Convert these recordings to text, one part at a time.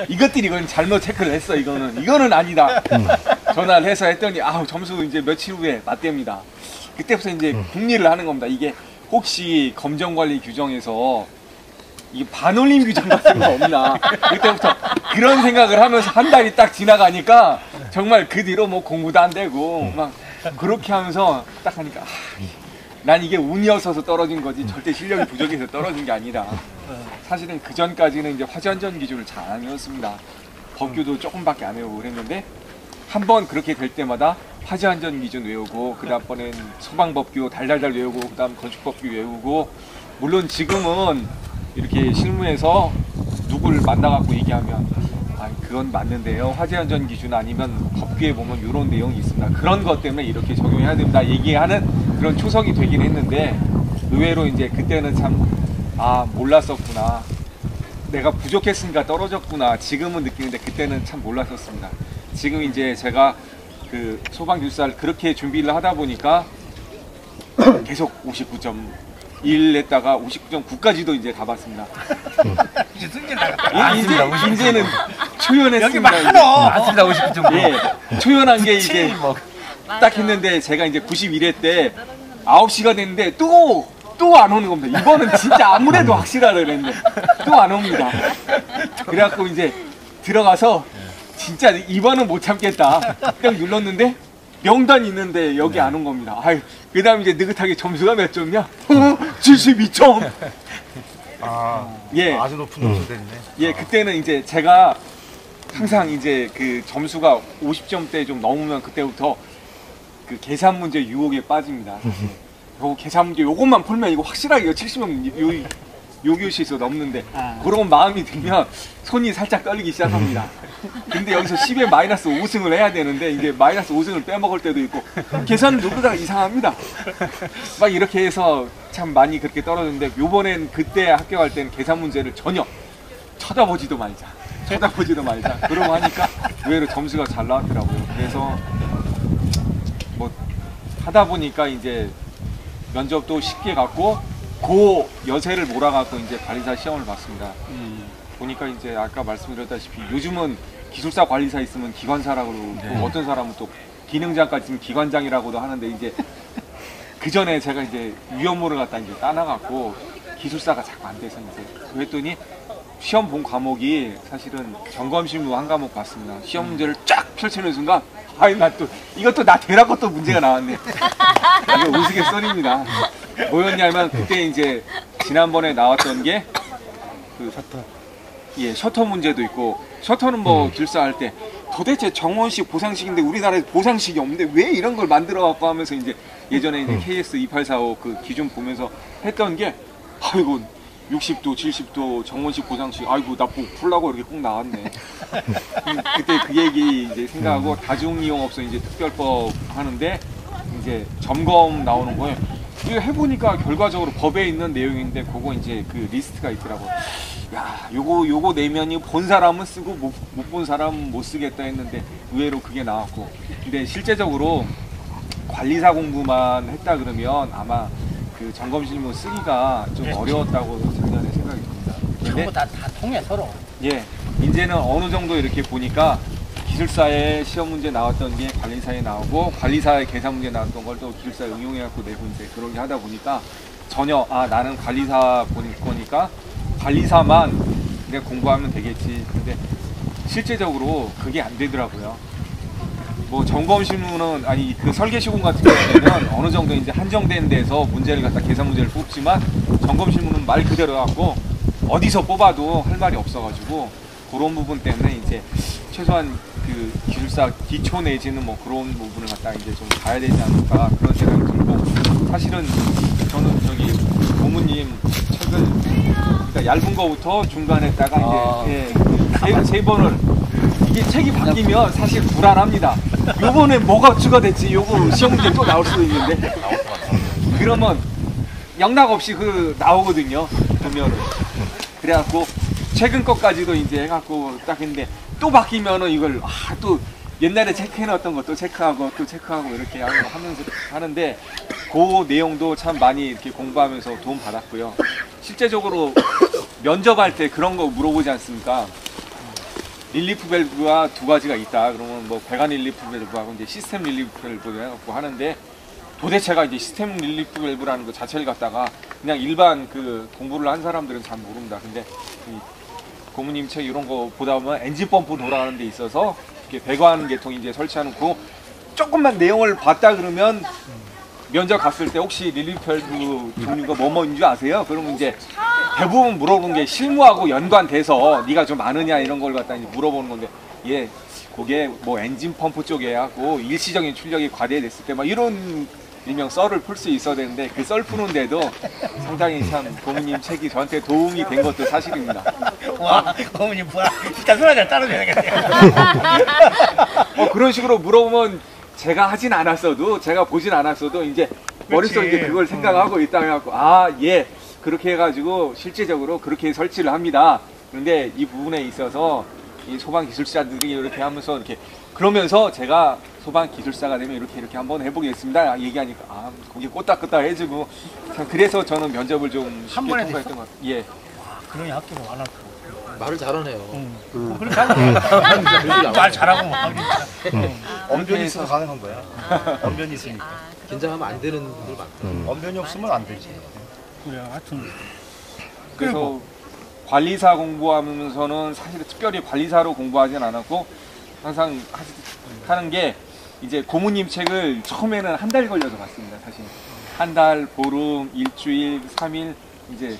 이것들이 이건 잘못 체크를 했어. 이거는 아니다. 전화를 해서 했더니 점수 이제 며칠 후에 맞댑니다. 그때부터 이제 궁리를 하는 겁니다. 이게 혹시 검정관리 규정에서 이 반올림 규정 같은 거 없나. 그때부터 그런 생각을 하면서 한 달이 딱 지나가니까 정말 그 뒤로 뭐 공부도 안 되고 막 그렇게 하면서 딱 하니까 난 이게 운이었어서 떨어진 거지 절대 실력이 부족해서 떨어진 게 아니라 사실은 그 전까지는 이제 화재안전 기준을 잘 안 외웠습니다. 법규도 조금밖에 안 외우고 그랬는데 한 번 그렇게 될 때마다 화재안전 기준 외우고 그 다음번엔 소방법규 달달달 외우고 그 다음 건축법규 외우고 물론 지금은 이렇게 실무에서 누구를 만나갖고 얘기하면 그건 맞는데요. 화재안전 기준 아니면 법규에 보면 이런 내용이 있습니다. 그런 것 때문에 이렇게 적용해야 됩니다. 얘기하는 그런 초석이 되긴 했는데 의외로 이제 그때는 참 몰랐었구나. 내가 부족했으니까 떨어졌구나. 지금은 느끼는데 그때는 참 몰랐었습니다. 지금 이제 제가 그 소방교사를 그렇게 준비를 하다 보니까 계속 59.1 했다가 59.9까지도 이제 가봤습니다. 이제 승진 나갔다. 이제는 초연했습니다. 여기 막 하나 맞습니다. 59.9. 예, 초연한 게 이제 딱 했는데 제가 이제 91회 때 9시가 됐는데 또 안 오는 겁니다. 이번은 진짜 아무래도 확실하다 그랬는데 또 안 옵니다. 그래갖고 이제 들어가서 진짜 이번은 못 참겠다. 딱 눌렀는데 명단이 있는데 여기 안 온 겁니다. 그 다음 이제 느긋하게 점수가 몇 점이야? 72점. 예, 아주 높은 점수 됐네. 예, 그때는 이제 제가 항상 이제 그 점수가 50점대 좀 넘으면 그때부터 그 계산 문제 유혹에 빠집니다. 요 계산 문제 요것만 풀면 이거 확실하게 70점 요 교시에서 넘는데 그런 마음이 들면 손이 살짝 떨리기 시작합니다. 근데 여기서 10에 마이너스 5승을 해야 되는데 이제 마이너스 5승을 빼먹을 때도 있고 계산을 누르다가 이상합니다. 막 이렇게 해서 참 많이 그렇게 떨어졌는데 요번엔 그때 학교 갈 때는 계산 문제를 전혀 쳐다보지도 말자 그러고 하니까 의외로 점수가 잘 나왔더라고요. 그래서 뭐 하다 보니까 이제 면접도 쉽게 갔고 고 여세를 몰아갖고 이제 관리사 시험을 봤습니다. 보니까 이제 아까 말씀드렸다시피 요즘은 기술사 관리사 있으면 기관사라고 그러고 어떤 사람은 또 기능장까지 있으면 기관장이라고도 하는데 이제 그 전에 제가 이제 위험물을 갖다 이제 따놔갖고 기술사가 자꾸 안 돼서 이제 그랬더니 시험 본 과목이 사실은 점검실무 한 과목 봤습니다. 시험 문제를 쫙 펼치는 순간 이것도 나 되라고 또 문제가 나왔네. 이게 우스갯소리입니다. 뭐였냐면 그때 이제 지난번에 나왔던 게 그 셔터 문제도 있고 셔터는 뭐 길사할 때 도대체 정원식 보상식인데 우리나라에 보상식이 없는데 왜 이런 걸 만들어 갖고 하면서 이제 예전에 이제 KS2845 그 기준 보면서 했던 게 60도 70도 정원식 보상식 나 꼭 풀라고 이렇게 꼭 나왔네. 그때 그 얘기 이제 생각하고 다중이용업소 이제 특별법 하는데 이제 점검 나오는 거예요. 이거 해보니까 결과적으로 법에 있는 내용인데 그거 이제 그 리스트가 있더라고. 야, 요거 내면이 본 사람은 쓰고 못 본 사람은 못 쓰겠다 했는데 의외로 그게 나왔고. 근데 실제적으로 관리사 공부만 했다 그러면 아마 그 점검실무 쓰기가 좀 어려웠다고 작년에 생각이 듭니다. 전부 다 통해 서로. 예, 이제는 어느 정도 이렇게 보니까 기술사에 시험 문제 나왔던 게 관리사에 나오고 관리사에 계산 문제 나왔던 걸 또 기술사에 응용해갖고 내고 이제 그렇게 하다 보니까 전혀 나는 관리사 보낼 거니까 관리사만 내가 공부하면 되겠지. 근데 실제적으로 그게 안 되더라고요. 뭐 점검실무는 그 설계시공 같은 경우에는 어느 정도 이제 한정된 데서 문제를 갖다 계산 문제를 뽑지만 점검실무는 말 그대로 갖고 어디서 뽑아도 할 말이 없어가지고 그런 부분 때문에 이제 최소한 그 기술사 기초 내지는 뭐 그런 부분을 갖다 이제 좀 봐야 되지 않을까 그런 생각이 들고 사실은 저는 저기 고모님 책을 그러니까 얇은 거부터 중간에다가 이제 세 번을 이게 책이 바뀌면 사실 불안합니다. 요번에 뭐가 추가됐지? 요거 시험 문제 또 나올 수도 있는데 그러면 영락 없이 나오거든요. 보면은 그래갖고 최근 것까지도 이제 해갖고 딱 했는데 또 바뀌면은 이걸 또 옛날에 체크해놨던 것도 체크하고 또 체크하고 이렇게 하면서 하는데 그 내용도 참 많이 이렇게 공부하면서 도움 받았고요. 실제적으로 면접할 때 그런 거 물어보지 않습니까? 릴리프 밸브가 두 가지가 있다. 그러면 뭐 배관 릴리프 밸브하고 이제 시스템 릴리프 밸브를 해갖고 하는데 도대체가 이제 시스템 릴리프 밸브라는 거 자체를 갖다가 그냥 일반 그 공부를 한 사람들은 잘 모릅니다. 근데 이 고모님 책 이런 거 보다 보면 엔진 펌프 돌아가는 데 있어서 이렇게 배관 계통 이제 설치하는 거 조금만 내용을 봤다 그러면 면접 갔을 때 혹시 릴리프 밸브 종류가 뭐인 줄 아세요? 그러면 이제 대부분 물어보는 게 실무하고 연관돼서 네가 좀 아느냐 이런 걸 갖다 이제 물어보는 건데 예, 그게 뭐 엔진 펌프 쪽에 하고 일시적인 출력이 과대됐을 때 막 이런 일명 썰을 풀 수 있어야 되는데 그 썰 푸는데도 상당히 참 고모님 책이 저한테 도움이 된 것도 사실입니다. 와, 어머님 뭐야? 진짜 소라잘 따라줘야 되겠네요. 그런 식으로 물어보면 제가 하진 않았어도 제가 보진 않았어도 이제 머릿속에 이제 그걸 생각하고 있다 해갖고 아, 예. 그렇게 해가지고 실제적으로 그렇게 설치를 합니다. 그런데 이 부분에 있어서 이 소방 기술사들이 이렇게 하면서 이렇게 그러면서 제가 소방 기술사가 되면 이렇게 한번 해보겠습니다. 얘기하니까 아, 거기 꼬딱꼬딱 해주고 참 그래서 저는 면접을 좀 쉽게 통과했던 것 같아요. 예. 와, 그러니 학교가 많았고. 말을 잘하네요. 그렇게 하네. 말 잘하고 막. 언변이 있어서 가능한 거야. 언변이 있으니까. 긴장하면 안 되는 분들 많다. 언변이 없으면 안 되지. 그래, 하여튼. 그래서 관리사 공부하면서는 사실 특별히 관리사로 공부하진 않았고 항상 하는 게 이제 고모님 책을 처음에는 한 달 걸려서 봤습니다. 사실 한 달, 보름, 일주일, 3일 이제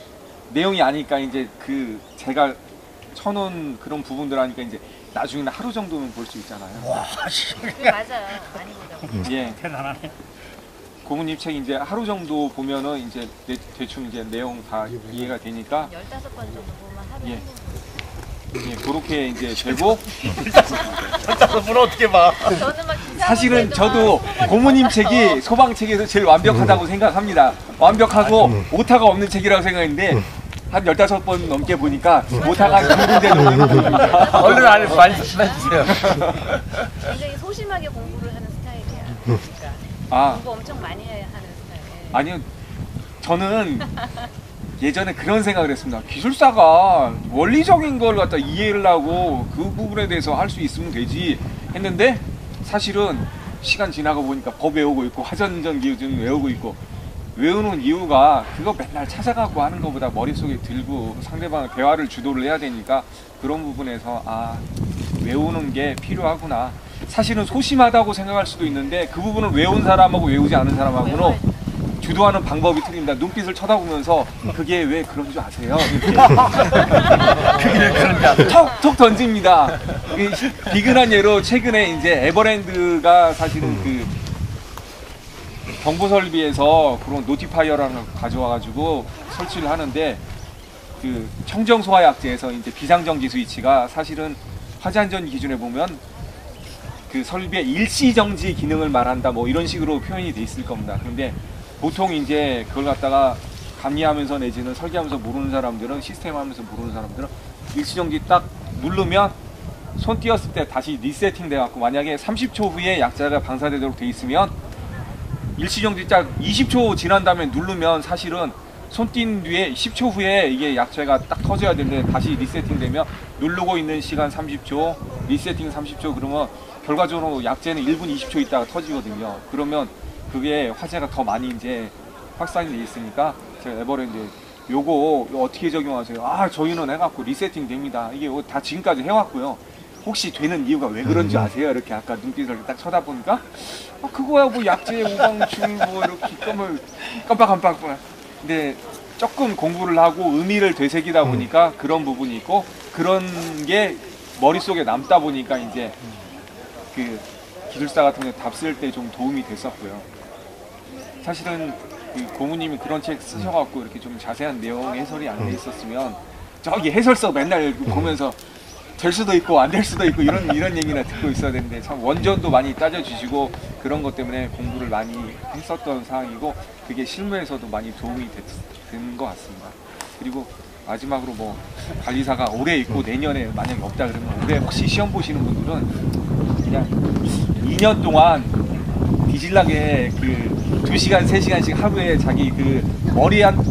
내용이 아니까 이제 그 제가 쳐놓은 그런 부분들 하니까 이제 나중에는 하루 정도는 볼 수 있잖아요. 와, 씨. 맞아요. 많이 보다. 예. 대단하네. 고모님 책 이제 하루 정도 보면은 이제 대충 이제 내용 다 이해가 되니까 15번 정도 보면 하루에 예. 예, 그렇게 이제 되고 문 어떻게 봐? 저는 막 사실은 저도 고모님 책이 소방책에서 제일 완벽하다고 생각합니다. 완벽하고 오타가 없는 책이라고 생각했는데 한 15번 넘게 보니까 오타가 한 2군데 정도 보입니다. 얼른 많이 말씀해주세요. 굉장히 소심하게 공부를 하는 스타일이야. 그러니까 아, 공부 엄청 많이 해야 하는 스타일. 아니요. 저는 예전에 그런 생각을 했습니다. 기술사가 원리적인 걸 갖다 이해를 하고 그 부분에 대해서 할 수 있으면 되지 했는데 사실은 시간 지나고 보니까 법 외우고 있고 화전전 기준 외우고 있고 외우는 이유가 그거 맨날 찾아가고 하는 것보다 머릿속에 들고 상대방의 대화를 주도를 해야 되니까 그런 부분에서 아, 외우는 게 필요하구나. 사실은 소심하다고 생각할 수도 있는데 그 부분을 외운 사람하고 외우지 않은 사람하고는 주도하는 방법이 틀립니다. 눈빛을 쳐다보면서 그게 왜 그런 줄 아세요? 그게 왜 그런 줄 아세요? 톡 던집니다. 비근한 예로 최근에 이제 에버랜드가 사실은 그 정보 설비에서 그런 노티파이어라는 걸 가져와가지고 설치를 하는데 그 청정 소화약제에서 이제 비상정지 스위치가 사실은 화재안전 기준에 보면 그 설비의 일시정지 기능을 말한다 뭐 이런 식으로 표현이 돼 있을 겁니다. 그런데 보통 이제 그걸 갖다가 감리하면서 내지는 설계하면서 모르는 사람들은 시스템 하면서 모르는 사람들은 일시정지 딱 누르면 손 띄었을 때 다시 리세팅 돼 갖고 만약에 30초 후에 약자가 방사되도록 돼 있으면 일시정지 딱 20초 지난 다음에 누르면 사실은 손 띈 뒤에 10초 후에 이게 약자가 딱 터져야 되는데 다시 리세팅 되면 누르고 있는 시간 30초 리세팅 30초 그러면 결과적으로 약재는 1분 20초 있다가 터지거든요. 그러면 그게 화재가 더 많이 이제 확산이 돼 있으니까 제가 에버랜드 요거 어떻게 적용하세요? 아, 저희는 해갖고 리세팅 됩니다. 이게 다 지금까지 해왔고요. 혹시 되는 이유가 왜 그런지 아세요? 이렇게 아까 눈빛을 딱 쳐다보니까 아, 그거야 뭐 약재 우방충 뭐 이렇게 깜빡깜빡 근데 조금 공부를 하고 의미를 되새기다 보니까 그런 부분이 있고 그런 게 머릿속에 남다 보니까 이제 그 기술사 같은 데 답 쓸 때 좀 도움이 됐었고요. 사실은 그 고모님이 그런 책 쓰셔갖고 이렇게 좀 자세한 내용 해설이 안 돼 있었으면 저기 해설서 맨날 보면서 될 수도 있고 안 될 수도 있고 이런 얘기나 듣고 있어야 되는데 참 원전도 많이 따져주시고 그런 것 때문에 공부를 많이 했었던 상황이고 그게 실무에서도 많이 도움이 된 것 같습니다. 그리고 마지막으로 뭐 관리사가 올해 있고 내년에 만약에 없다 그러면 올해 혹시 시험 보시는 분들은 그냥 2년 동안 뒤질나게 그 2시간, 3시간씩 하루에 자기 그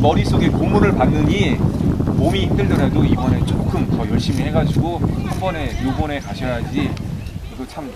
머릿속에 고문을 받느니 몸이 힘들더라도 이번에 조금 더 열심히 해가지고 한 번에 요번에 가셔야지 이거 참